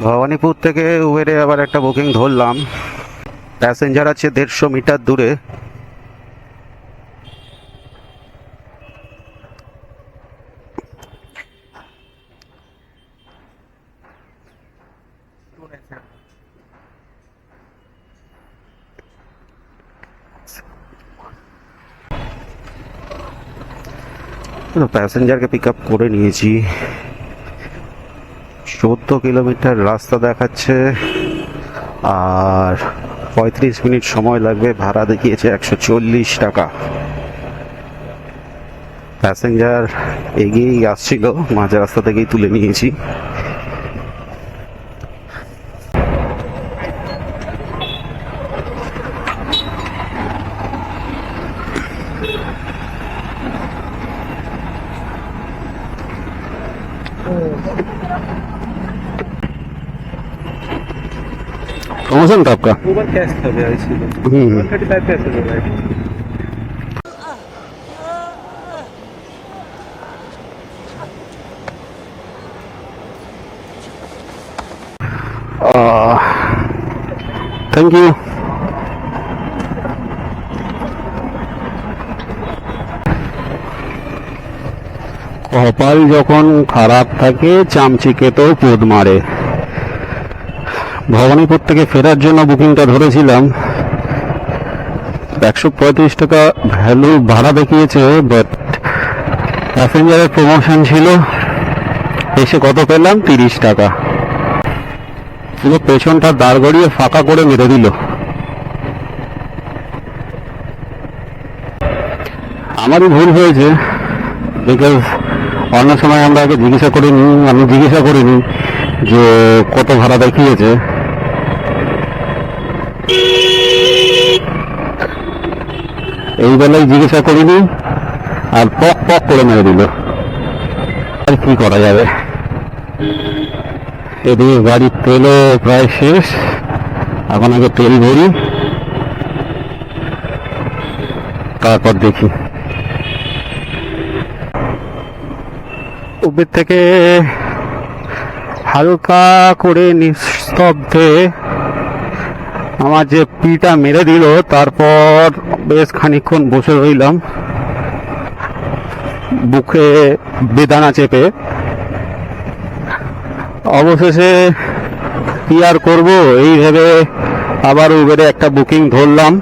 ভবানীপুর থেকে উবেরে আবার একটা বুকিং ধরলাম। প্যাসেঞ্জার আছে 150 মিটার দূরে। প্যাসেঞ্জারকে পিক আপ করে নিয়েছি। 14 কিলোমিটার রাস্তা দেখাচ্ছে আর 35 মিনিট সময় লাগবে। ভাড়া দেখিয়েছে 140 টাকা। প্যাসেঞ্জার এগিয়েই আসছিল, মাঝ রাস্তা থেকেই তুলে নিয়েছি। प्रमोशन था आपका? ऊबर कैश था भैया इसीलिए 135 पैसे दे रहा है। Thank you. কপাল যখন খারাপ থাকে চামচিকেতেও পোদ মারে। ভবানীপুর থেকে ফেরার জন্য বুকিংটা ধরেছিলাম। 135 টাকা ভ্যালু ভাড়া দেখিয়েছে, বাট প্যাসেঞ্জারের প্রমোশন ছিল। এসে কত পেলাম? 30 টাকা। পুরো পেছনটা দাঁড় গড়িয়ে ফাঁকা করে মেরে দিল। আমারই ভুল হয়েছে, বিকজ অন্য সময় আমরা আগে জিজ্ঞাসা করিনি। আমি জিজ্ঞাসা করিনি যে কত ভাড়া দেখিয়েছে। এই বেলায় জিজ্ঞাসা করিনি আর পক পক করে মেরে দিল। আর কি করা যাবে। এদিকে গাড়ির তেলও প্রায় শেষ, এখন আগে তেল ভরি, তারপর দেখি। উবের থেকে হালকা করে নিস্তব্ধে আমার যে পিটা মেরে দিল, তারপর বেশ খানিকক্ষণ বসে রইলাম বুকে বেদানা চেপে। অবশেষে কি আর করবো, এই ভেবে আবার উবেরে একটা বুকিং ধরলাম।